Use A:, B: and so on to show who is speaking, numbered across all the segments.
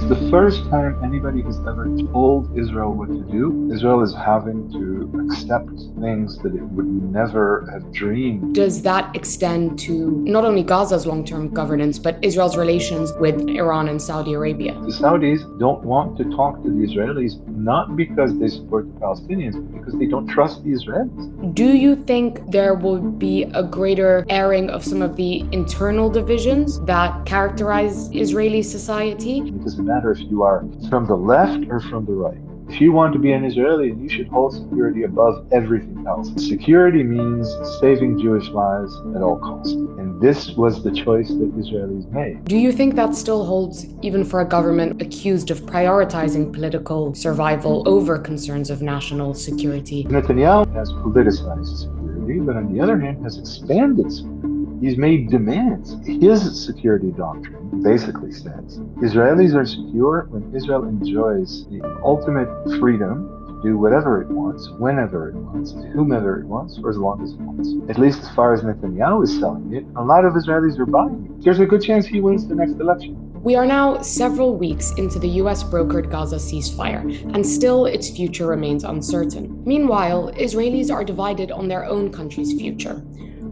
A: the first time anybody has ever told Israel what to do. Israel is having to accept things that it would never have dreamed.
B: Does that extend to not only Gaza's long-term governance, but Israel's relations with Iran and Saudi Arabia?
A: The Saudis don't want to talk to the Israelis, not because they support the Palestinians, but because they don't trust the Israelis.
B: Do you think there will be a greater airing of some of the internal divisions that characterize Israeli society?
A: It doesn't matter if you are from the left or from the right. If you want to be an Israeli, you should hold security above everything else. Security means saving Jewish lives at all costs. And this was the choice that Israelis made.
B: Do you think that still holds even for a government accused of prioritizing political survival over concerns of national security?
A: Netanyahu has politicized security, but on the other hand has expanded security. He's made demands. His security doctrine basically says Israelis are secure when Israel enjoys the ultimate freedom to do whatever it wants, whenever it wants, to whomever it wants, for as long as it wants. At least as far as Netanyahu is selling it, a lot of Israelis are buying it. There's a good chance he wins the next election.
B: We are now several weeks into the US brokered Gaza ceasefire, and still its future remains uncertain. Meanwhile, Israelis are divided on their own country's future.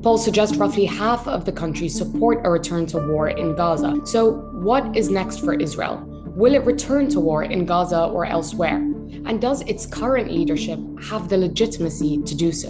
B: Polls suggest roughly half of the country support a return to war in Gaza. So, what is next for Israel? Will it return to war in Gaza or elsewhere? And does its current leadership have the legitimacy to do so?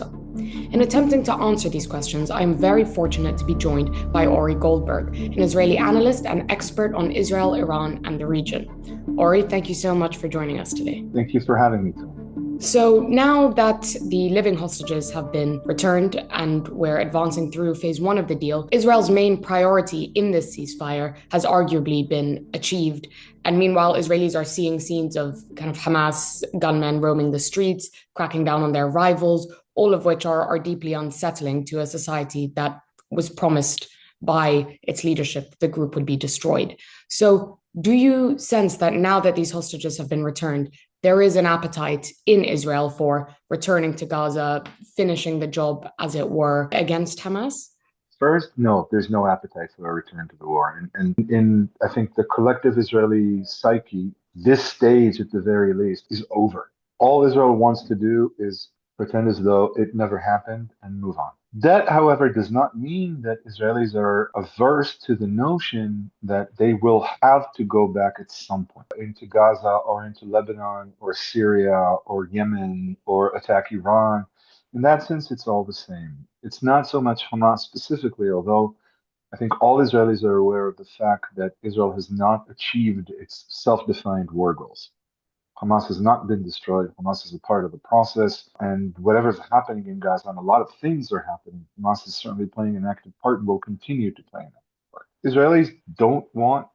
B: In attempting to answer these questions, I am very fortunate to be joined by Ori Goldberg, an Israeli analyst and expert on Israel, Iran, and the region. Ori, thank you so much for joining us today.
A: Thank you for having me, Tom.
B: So now that the living hostages have been returned and we're advancing through phase one of the deal, Israel's main priority in this ceasefire has arguably been achieved. And meanwhile, Israelis are seeing scenes of kind of Hamas gunmen roaming the streets, cracking down on their rivals, all of which are deeply unsettling to a society that was promised by its leadership the group would be destroyed. So do you sense that now that these hostages have been returned, there is an appetite in Israel for returning to Gaza, finishing the job, as it were, against Hamas?
A: First, no, there's no appetite for a return to the war. And in, I think, the collective Israeli psyche, this stage, at the very least, is over. All Israel wants to do is pretend as though it never happened and move on. That, however, does not mean that Israelis are averse to the notion that they will have to go back at some point into Gaza or into Lebanon or Syria or Yemen or attack Iran. In that sense, it's all the same. It's not so much Hamas specifically, although I think all Israelis are aware of the fact that Israel has not achieved its self-defined war goals. Hamas has not been destroyed. Hamas is a part of the process. And whatever's happening in Gaza, and a lot of things are happening, Hamas is certainly playing an active part and will continue to play an active part. Israelis don't want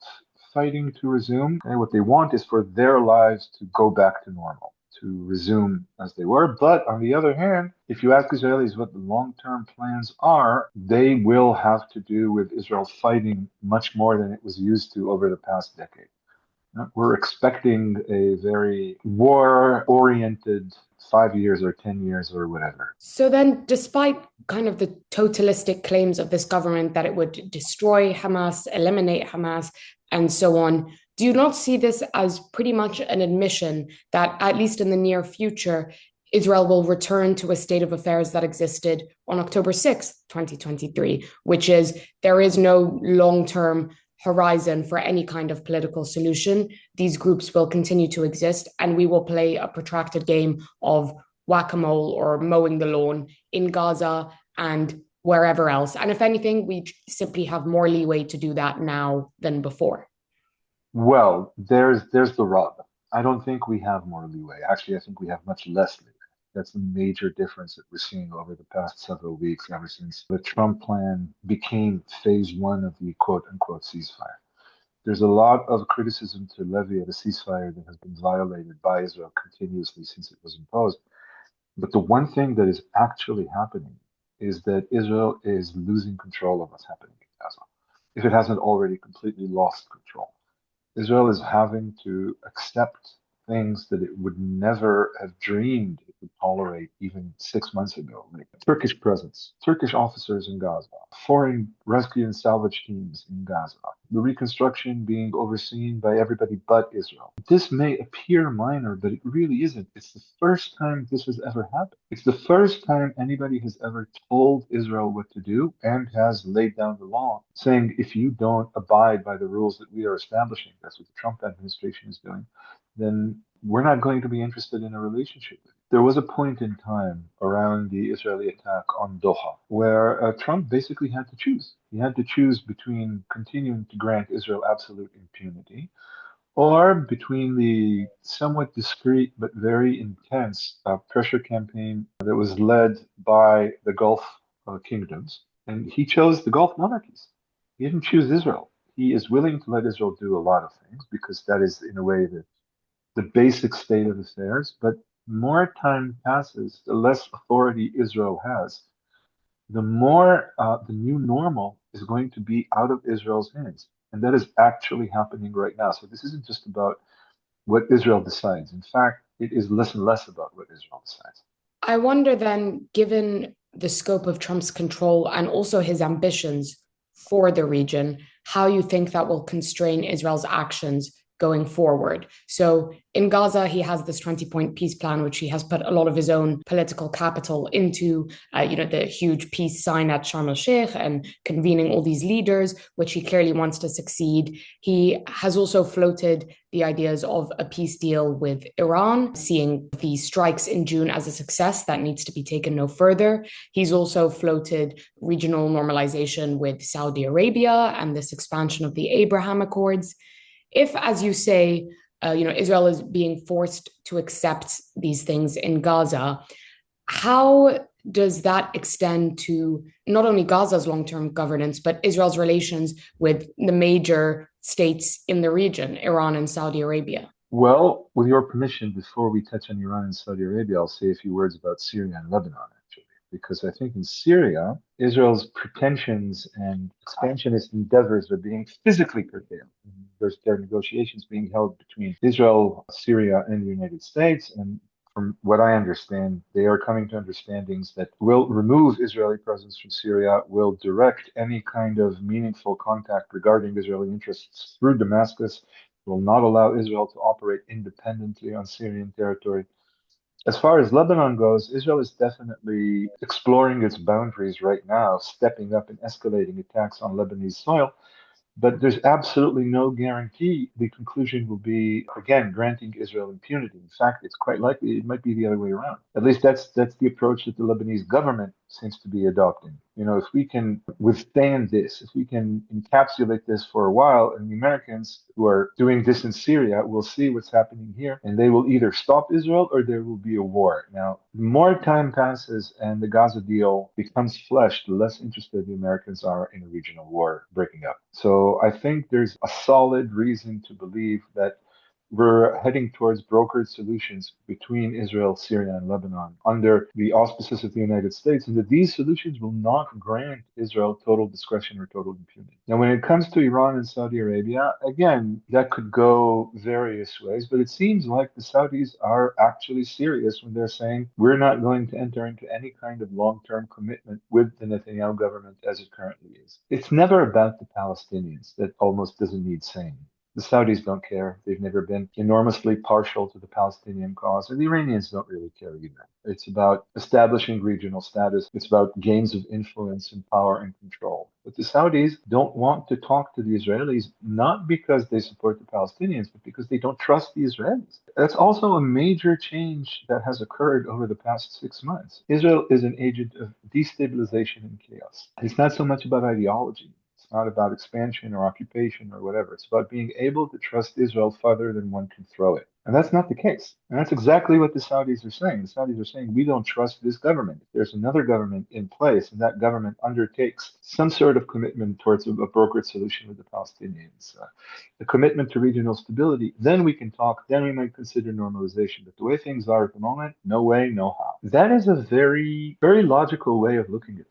A: fighting to resume. And what they want is for their lives to go back to normal, to resume as they were. But on the other hand, if you ask Israelis what the long-term plans are, they will have to do with Israel fighting much more than it was used to over the past decade. We're expecting a very war-oriented 5 years or 10 years or whatever.
B: So then, despite kind of the totalistic claims of this government that it would destroy Hamas, eliminate Hamas, and so on, do you not see this as pretty much an admission that, at least in the near future, Israel will return to a state of affairs that existed on October 6th, 2023, which is there is no long-term horizon for any kind of political solution. These groups will continue to exist, and we will play a protracted game of whack-a-mole or mowing the lawn in Gaza and wherever else. And if anything, we simply have more leeway to do that now than before.
A: Well, there's the rub. I don't think we have more leeway. Actually, I think we have much less leeway. That's the major difference that we're seeing over the past several weeks, ever since the Trump plan became phase one of the quote unquote ceasefire. There's a lot of criticism to levy at a ceasefire that has been violated by Israel continuously since it was imposed. But the one thing that is actually happening is that Israel is losing control of what's happening in Gaza, if it hasn't already completely lost control. Israel is having to accept things that it would never have dreamed it would tolerate even 6 months ago, like Turkish presence, Turkish officers in Gaza, foreign rescue and salvage teams in Gaza, the reconstruction being overseen by everybody but Israel. This may appear minor, but it really isn't. It's the first time this has ever happened. It's the first time anybody has ever told Israel what to do and has laid down the law, saying if you don't abide by the rules that we are establishing, that's what the Trump administration is doing, then we're not going to be interested in a relationship with you. There was a point in time around the Israeli attack on Doha where Trump basically had to choose. He had to choose between continuing to grant Israel absolute impunity or between the somewhat discreet but very intense pressure campaign that was led by the Gulf kingdoms. And he chose the Gulf monarchies. He didn't choose Israel. He is willing to let Israel do a lot of things because that is, in a way, the basic state of affairs. But more time passes, the less authority Israel has, the more the new normal is going to be out of Israel's hands. And that is actually happening right now. So this isn't just about what Israel decides. In fact, it is less and less about what Israel decides.
B: I wonder then, given the scope of Trump's control and also his ambitions for the region, how you think that will constrain Israel's actions going forward. So in Gaza, he has this 20-point peace plan, which he has put a lot of his own political capital into, the huge peace sign at Sharm el-Sheikh and convening all these leaders, which he clearly wants to succeed. He has also floated the ideas of a peace deal with Iran, seeing the strikes in June as a success that needs to be taken no further. He's also floated regional normalization with Saudi Arabia and this expansion of the Abraham Accords. If, as you say, Israel is being forced to accept these things in Gaza, how does that extend to not only Gaza's long-term governance, but Israel's relations with the major states in the region, Iran and Saudi Arabia?
A: Well, with your permission, before we touch on Iran and Saudi Arabia, I'll say a few words about Syria and Lebanon, actually, because I think in Syria, Israel's pretensions and expansionist endeavors are being physically curtailed. There are negotiations being held between Israel, Syria, and the United States, and from what I understand, they are coming to understandings that will remove Israeli presence from Syria, will direct any kind of meaningful contact regarding Israeli interests through Damascus, will not allow Israel to operate independently on Syrian territory. As far as Lebanon goes, Israel is definitely exploring its boundaries right now, stepping up and escalating attacks on Lebanese soil. But there's absolutely no guarantee the conclusion will be, again, granting Israel impunity. In fact, it's quite likely it might be the other way around. At least that's the approach that the Lebanese government seems to be adopting. If we can withstand this, if we can encapsulate this for a while, and the Americans who are doing this in Syria will see what's happening here, and they will either stop Israel or there will be a war. Now, the more time passes and the Gaza deal becomes flesh, the less interested the Americans are in a regional war breaking up. So I think there's a solid reason to believe that we're heading towards brokered solutions between Israel, Syria, and Lebanon under the auspices of the United States, and that these solutions will not grant Israel total discretion or total impunity. Now, when it comes to Iran and Saudi Arabia, again, that could go various ways, but it seems like the Saudis are actually serious when they're saying we're not going to enter into any kind of long-term commitment with the Netanyahu government as it currently is. It's never about the Palestinians. That almost doesn't need saying. The Saudis don't care. They've never been enormously partial to the Palestinian cause, and the Iranians don't really care either. It's about establishing regional status. It's about gains of influence and power and control. But the Saudis don't want to talk to the Israelis, not because they support the Palestinians, but because they don't trust the Israelis. That's also a major change that has occurred over the past 6 months. Israel is an agent of destabilization and chaos. It's not so much about ideology. It's not about expansion or occupation or whatever. It's about being able to trust Israel farther than one can throw it. And that's not the case. And that's exactly what the Saudis are saying. The Saudis are saying, we don't trust this government. If there's another government in place and that government undertakes some sort of commitment towards a brokered solution with the Palestinians, a commitment to regional stability, then we can talk, then we might consider normalization. But the way things are at the moment, no way, no how. That is a very, very logical way of looking at things.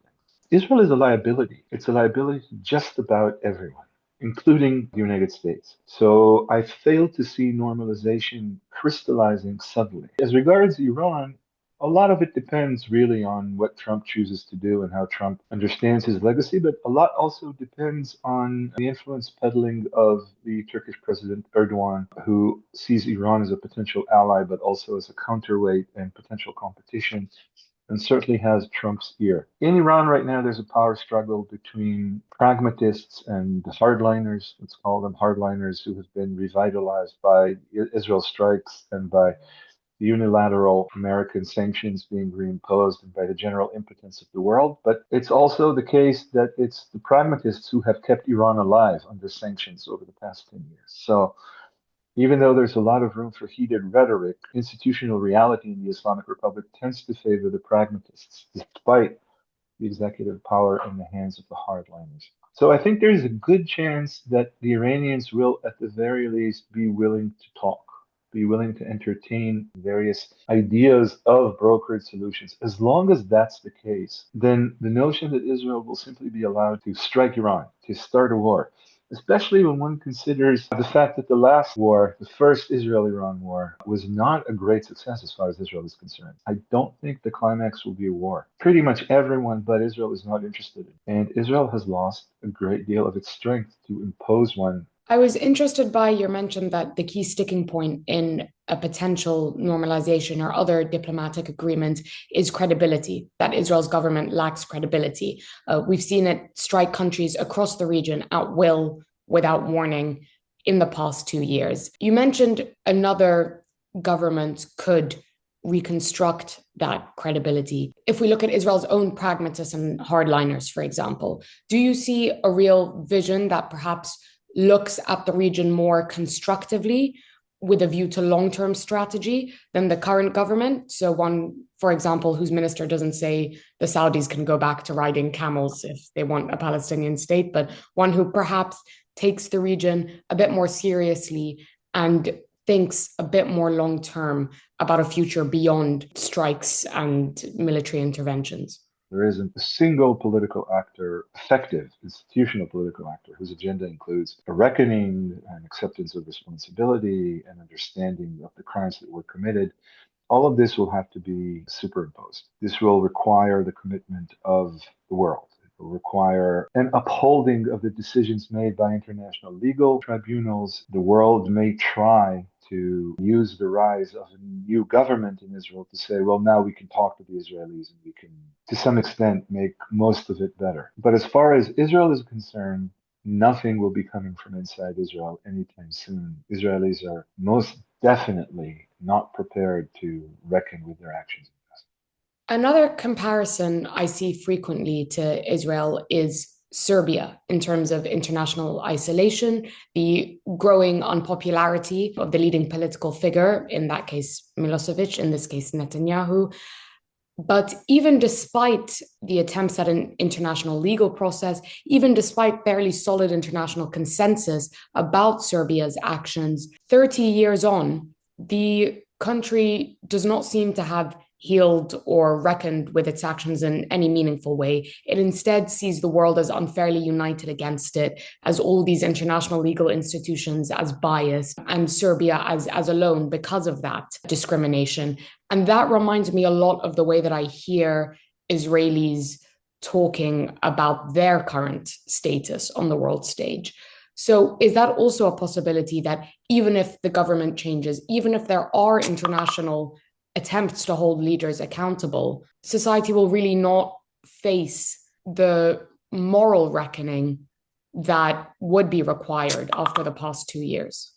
A: Israel is a liability. It's a liability to just about everyone, including the United States. So I fail to see normalization crystallizing suddenly. As regards Iran, A lot of it depends really on what Trump chooses to do and how Trump understands his legacy, but a lot also depends on the influence peddling of the Turkish President Erdogan, who sees Iran as a potential ally, but also as a counterweight and potential competition, and certainly has Trump's ear. In Iran right now, there's a power struggle between pragmatists and the hardliners, let's call them hardliners, who have been revitalized by Israel strikes and by the unilateral American sanctions being reimposed and by the general impotence of the world. But it's also the case that it's the pragmatists who have kept Iran alive under sanctions over the past 10 years. So even though there's a lot of room for heated rhetoric, institutional reality in the Islamic Republic tends to favor the pragmatists, despite the executive power in the hands of the hardliners. So I think there's a good chance that the Iranians will, at the very least, be willing to talk, be willing to entertain various ideas of brokered solutions. As long as that's the case, then the notion that Israel will simply be allowed to strike Iran, to start a war, especially when one considers the fact that the last war, the first Israel-Iran war, was not a great success as far as Israel is concerned. I don't think the climax will be a war. Pretty much everyone but Israel is not interested in. And Israel has lost a great deal of its strength to impose one.
B: I was interested by your mention that the key sticking point in a potential normalization or other diplomatic agreement is credibility, that Israel's government lacks credibility. We've seen it strike countries across the region at will without warning in the past 2 years. You mentioned another government could reconstruct that credibility. If we look at Israel's own pragmatists and hardliners, for example, do you see a real vision that perhaps looks at the region more constructively with a view to long-term strategy than the current government? So one, for example, whose minister doesn't say the Saudis can go back to riding camels if they want a Palestinian state, but one who perhaps takes the region a bit more seriously and thinks a bit more long-term about a future beyond strikes and military interventions.
A: There isn't a single political actor, effective institutional political actor, whose agenda includes a reckoning, an acceptance of responsibility, an understanding of the crimes that were committed. All of this will have to be superimposed. This will require the commitment of the world. It will require an upholding of the decisions made by international legal tribunals. The world may try to use the rise of a new government in Israel to say, well, now we can talk to the Israelis and we can, to some extent, make most of it better. But as far as Israel is concerned, nothing will be coming from inside Israel anytime soon. Israelis are most definitely not prepared to reckon with their actions.
B: Another comparison I see frequently to Israel is Serbia in terms of international isolation, the growing unpopularity of the leading political figure, in that case Milosevic, in this case Netanyahu. But even despite the attempts at an international legal process, even despite fairly solid international consensus about Serbia's actions, 30 years on, the country does not seem to have healed or reckoned with its actions in any meaningful way. It instead sees the world as unfairly united against it, as all these international legal institutions as biased, and Serbia as alone because of that discrimination. And that reminds me a lot of the way that I hear Israelis talking about their current status on the world stage. So is that also a possibility that even if the government changes, even if there are international attempts to hold leaders accountable, society will really not face the moral reckoning that would be required after the past 2 years?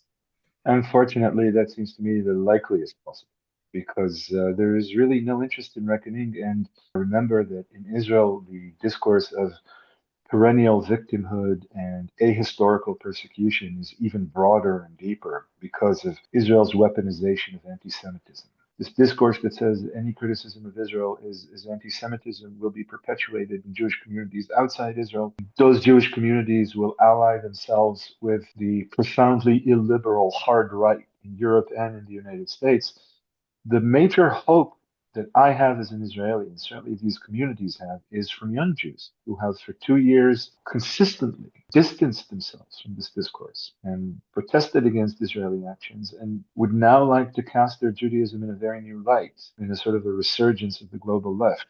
A: Unfortunately, that seems to me the likeliest possible because there is really no interest in reckoning. And remember that in Israel, the discourse of perennial victimhood and ahistorical persecution is even broader and deeper because of Israel's weaponization of anti-Semitism. This discourse that says any criticism of Israel is anti-Semitism will be perpetuated in Jewish communities outside Israel. Those Jewish communities will ally themselves with the profoundly illiberal hard right in Europe and in the United States. The major hope that I have as an Israeli, and certainly these communities have, is from young Jews who have for 2 years consistently distanced themselves from this discourse and protested against Israeli actions and would now like to cast their Judaism in a very new light, in a sort of a resurgence of the global left.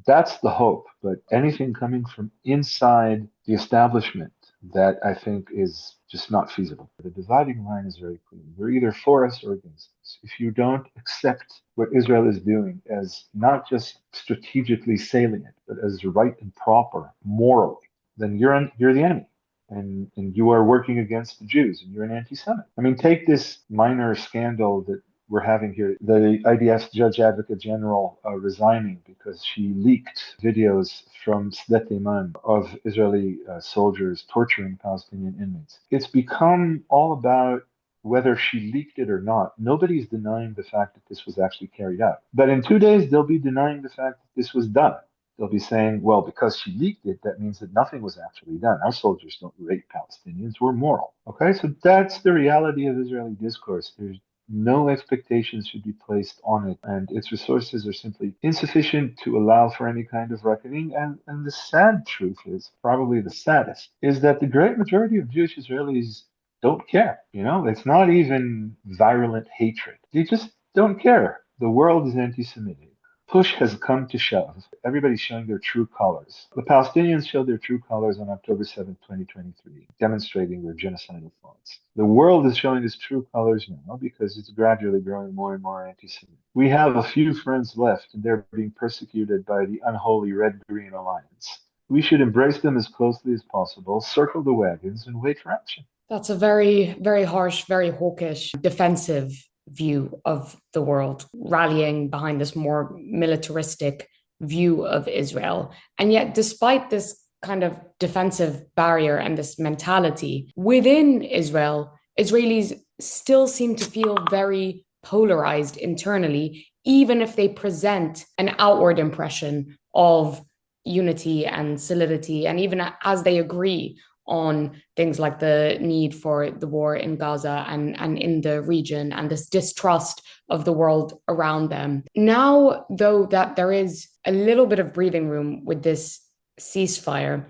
A: That's the hope. But anything coming from inside the establishment, that I think is just not feasible. The dividing line is very clear. You're either for us or against us. If you don't accept what Israel is doing as not just strategically salient, but as right and proper morally, then you're the enemy. And you are working against the Jews, and you're an anti-Semite. I mean, take this minor scandal that we're having here. The IDF's Judge Advocate General resigning because she leaked videos from Sdet Iman of Israeli soldiers torturing Palestinian inmates. It's become all about whether she leaked it or not. Nobody's denying the fact that this was actually carried out. But in 2 days, they'll be denying the fact that this was done. They'll be saying, well, because she leaked it, that means that nothing was actually done. Our soldiers don't rape Palestinians. We're moral. Okay, so that's the reality of Israeli discourse. There's no expectations should be placed on it, and its resources are simply insufficient to allow for any kind of reckoning. And the sad truth is, probably the saddest, is that the great majority of Jewish Israelis don't care. It's not even virulent hatred. They just don't care. The world is anti-Semitic. Push has come to shove. Everybody's showing their true colors. The Palestinians showed their true colors on October 7th, 2023, demonstrating their genocidal thoughts. The world is showing its true colors now because it's gradually growing more and more anti-Semitic. We have a few friends left, and they're being persecuted by the unholy Red-Green Alliance. We should embrace them as closely as possible, circle the wagons, and wait for action.
B: That's a very, very harsh, very hawkish, defensive view of the world, rallying behind this more militaristic view of Israel. And yet, despite this kind of defensive barrier and this mentality within Israel, Israelis still seem to feel very polarized internally, even if they present an outward impression of unity and solidity, and even as they agree on things like the need for the war in Gaza and in the region, and this distrust of the world around them. Now, though, that there is a little bit of breathing room with this ceasefire,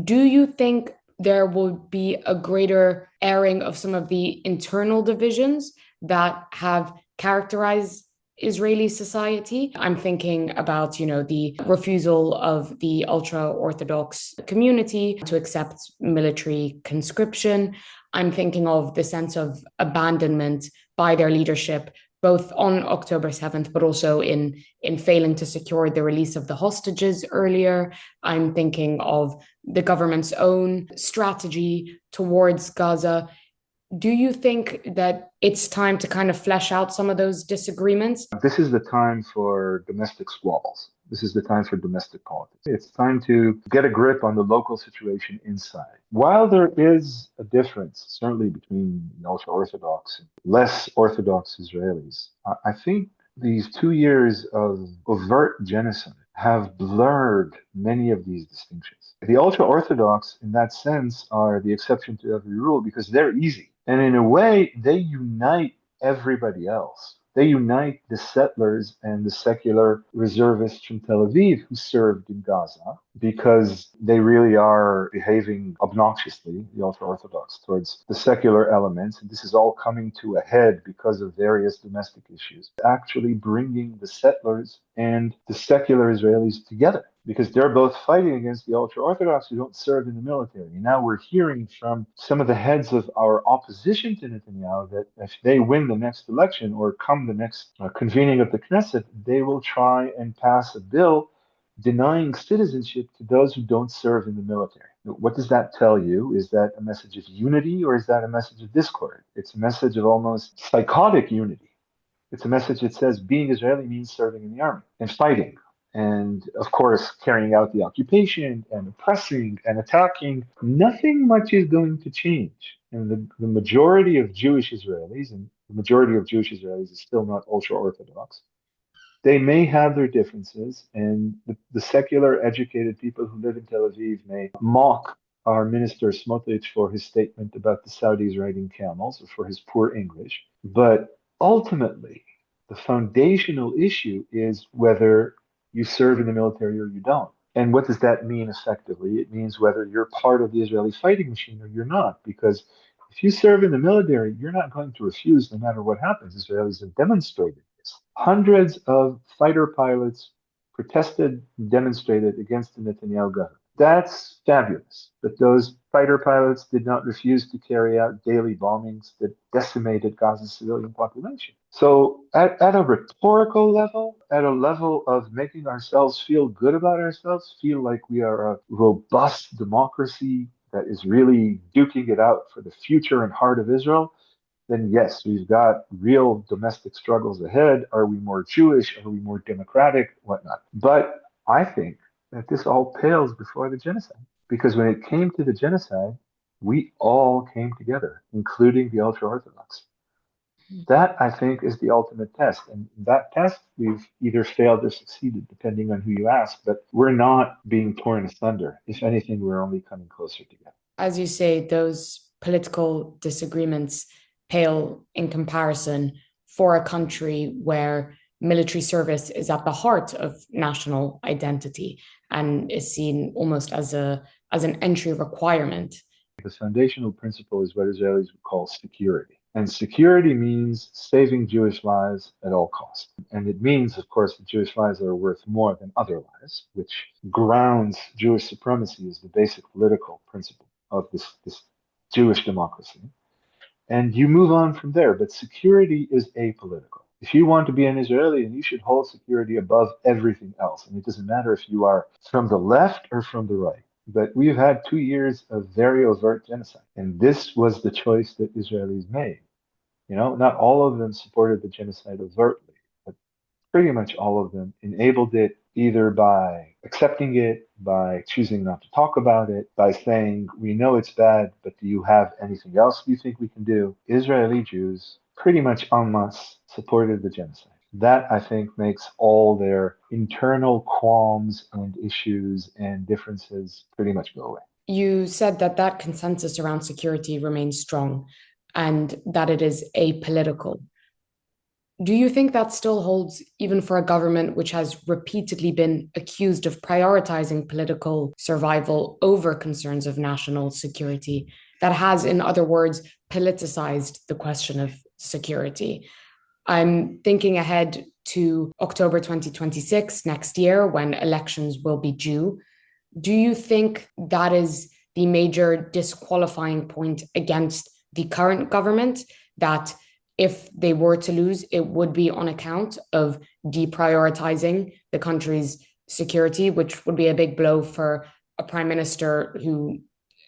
B: do you think there will be a greater airing of some of the internal divisions that have characterized Israeli society? I'm thinking about, the refusal of the ultra-Orthodox community to accept military conscription. I'm thinking of the sense of abandonment by their leadership, both on October 7th, but also in failing to secure the release of the hostages earlier. I'm thinking of the government's own strategy towards Gaza. Do you think that it's time to kind of flesh out some of those disagreements?
A: This is the time for domestic squabbles. This is the time for domestic politics. It's time to get a grip on the local situation inside. While there is a difference, certainly between the ultra-Orthodox and less Orthodox Israelis, I think these 2 years of overt genocide have blurred many of these distinctions. The ultra-Orthodox, in that sense, are the exception to every rule because they're easy. And in a way, they unite everybody else. They unite the settlers and the secular reservists from Tel Aviv who served in Gaza because they really are behaving obnoxiously, the ultra-Orthodox, towards the secular elements. And this is all coming to a head because of various domestic issues, actually bringing the settlers and the secular Israelis together, because they're both fighting against the ultra-Orthodox who don't serve in the military. And now we're hearing from some of the heads of our opposition to Netanyahu that if they win the next election or come the next convening of the Knesset, they will try and pass a bill denying citizenship to those who don't serve in the military. What does that tell you? Is that a message of unity or is that a message of discord? It's a message of almost psychotic unity. It's a message that says being Israeli means serving in the army and fighting. And of course, carrying out the occupation and oppressing and attacking. Nothing much is going to change. And the majority of Jewish Israelis, and the majority of Jewish Israelis is still not ultra-Orthodox, they may have their differences, and the secular educated people who live in Tel Aviv may mock our minister Smotrich for his statement about the Saudis riding camels or for his poor English. But ultimately, The foundational issue is whether you serve in the military or you don't. And what does that mean effectively? It means whether you're part of the Israeli fighting machine or you're not. Because if you serve in the military, you're not going to refuse no matter what happens. Israelis have demonstrated this. Hundreds of fighter pilots protested and demonstrated against the Netanyahu government. That's fabulous. But those fighter pilots did not refuse to carry out daily bombings that decimated Gaza's civilian population. So, at a rhetorical level, at a level of making ourselves feel good about ourselves, feel like we are a robust democracy that is really duking it out for the future and heart of Israel, then yes, we've got real domestic struggles ahead. Are we more Jewish? Are we more democratic? Whatnot. But I think that this all pales before the genocide. Because when it came to the genocide, we all came together, including the ultra-Orthodox. That, I think, is the ultimate test. And that test, we've either failed or succeeded, depending on who you ask. But we're not being torn asunder. If anything, we're only coming closer together.
B: As you say, those political disagreements pale in comparison for a country where military service is at the heart of national identity and is seen almost as an entry requirement.
A: The foundational principle is what Israelis would call security. And security means saving Jewish lives at all costs. And it means, of course, that Jewish lives are worth more than other lives, which grounds Jewish supremacy as the basic political principle of this Jewish democracy. And you move on from there. But security is apolitical. If you want to be an Israeli, then you should hold security above everything else. And it doesn't matter if you are from the left or from the right. But we've had 2 years of very overt genocide. And this was the choice that Israelis made. You know, not all of them supported the genocide overtly, but pretty much all of them enabled it either by accepting it, by choosing not to talk about it, by saying, we know it's bad, but do you have anything else you think we can do? Israeli Jews pretty much en masse supported the genocide. That, I think, makes all their internal qualms and issues and differences pretty much go away.
B: You said that that consensus around security remains strong and that it is apolitical. Do you think that still holds even for a government which has repeatedly been accused of prioritizing political survival over concerns of national security, that has, in other words, politicized the question of security? I'm thinking ahead to October 2026, next year, when elections will be due. Do you think that is the major disqualifying point against the current government, that if they were to lose, it would be on account of deprioritizing the country's security, which would be a big blow for a prime minister who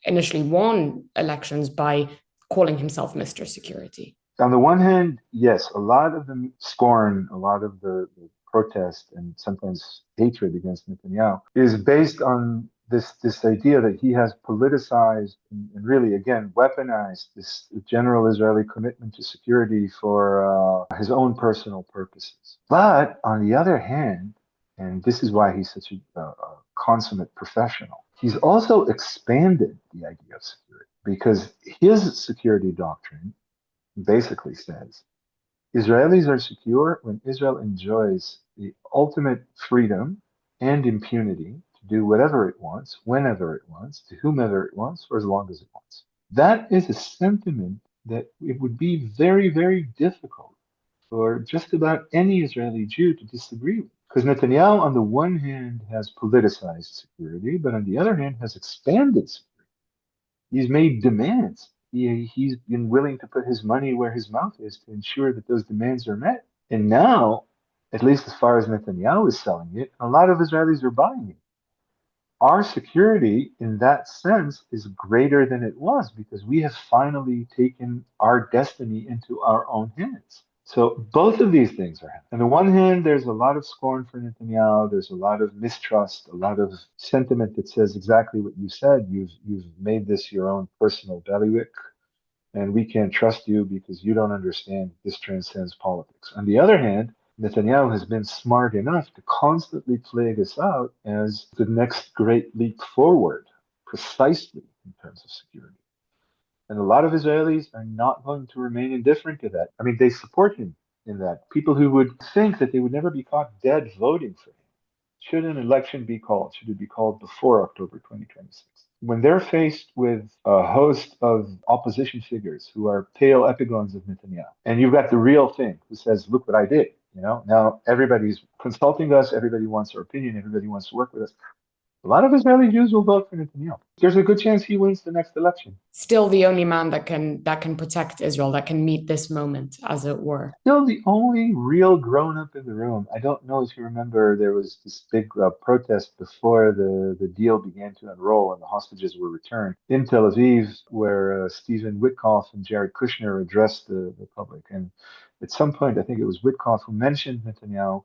B: initially won elections by calling himself Mr. Security?
A: On the one hand, yes, a lot of the scorn, a lot of the protest and sometimes hatred against Netanyahu is based on this idea that he has politicized and really, again, weaponized this general Israeli commitment to security for his own personal purposes. But on the other hand, and this is why he's such a consummate professional, he's also expanded the idea of security, because his security doctrine basically says Israelis are secure when Israel enjoys the ultimate freedom and impunity to do whatever it wants, whenever it wants, to whomever it wants, for as long as it wants. That is a sentiment that it would be very, very difficult for just about any Israeli Jew to disagree with. Because Netanyahu, on the one hand, has politicized security, but on the other hand, has expanded security. He's made demands. He's been willing to put his money where his mouth is to ensure that those demands are met. And now, at least as far as Netanyahu is selling it, a lot of Israelis are buying it. Our security, in that sense, is greater than it was because we have finally taken our destiny into our own hands. So both of these things are happening. On the one hand, there's a lot of scorn for Netanyahu. There's a lot of mistrust, a lot of sentiment that says exactly what you said. You've made this your own personal bailiwick, and we can't trust you because you don't understand this transcends politics. On the other hand, Netanyahu has been smart enough to constantly play this out as the next great leap forward, precisely in terms of security. And a lot of Israelis are not going to remain indifferent to that. I mean, they support him in that. People who would think that they would never be caught dead voting for him. Should an election be called? Should it be called before October 2026? When they're faced with a host of opposition figures who are pale epigons of Netanyahu, and you've got the real thing who says, look what I did. Now everybody's consulting us, everybody wants our opinion, everybody wants to work with us. A lot of Israeli Jews will vote for Netanyahu. There's a good chance he wins the next election.
B: Still the only man that can protect Israel, that can meet this moment, as it were.
A: Still the only real grown up in the room. I don't know if you remember, there was this big protest before the deal began to unroll and the hostages were returned in Tel Aviv, where Stephen Witkoff and Jared Kushner addressed the public. And at some point, I think it was Witkoff who mentioned Netanyahu,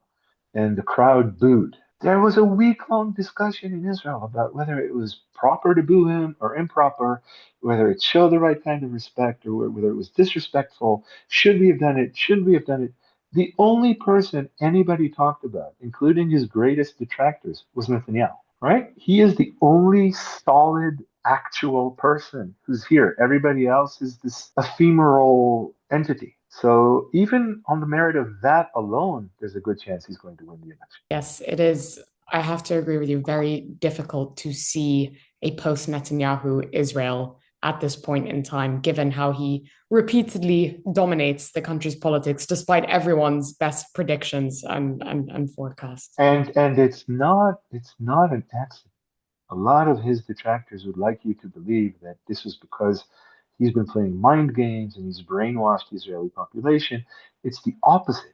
A: and the crowd booed. There was a week-long discussion in Israel about whether it was proper to boo him or improper, whether it showed the right kind of respect or whether it was disrespectful. Should we have done it? Should we have done it? The only person anybody talked about, including his greatest detractors, was Netanyahu, right? He is the only solid, actual person who's here. Everybody else is this ephemeral entity. So even on the merit of that alone, there's a good chance he's going to win the election.
B: Yes, it is. I have to agree with you. Very difficult to see a post-Netanyahu Israel at this point in time, given how he repeatedly dominates the country's politics, despite everyone's best predictions and forecasts.
A: And it's not an accident. A lot of his detractors would like you to believe that this was because he's been playing mind games and he's brainwashed the Israeli population. It's the opposite.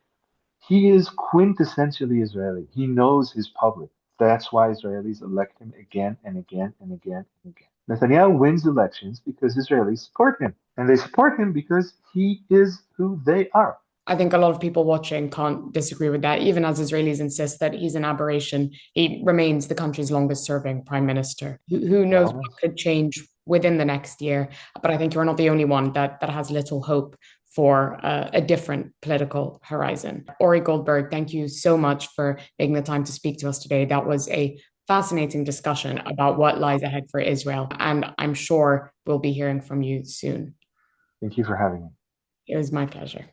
A: He is quintessentially Israeli. He knows his public. That's why Israelis elect him again and again and again and again. Netanyahu wins elections because Israelis support him. And they support him because he is who they are.
B: I think a lot of people watching can't disagree with that, even as Israelis insist that he's an aberration. He remains the country's longest serving prime minister. Who knows
A: Well,
B: what could change within the next year? But I think you're not the only one that has little hope for a different political horizon. Ori Goldberg, thank you so much for making the time to speak to us today. That was a fascinating discussion about what lies ahead for Israel. And I'm sure we'll be hearing from you soon.
A: thank you for having me.
B: It was my pleasure.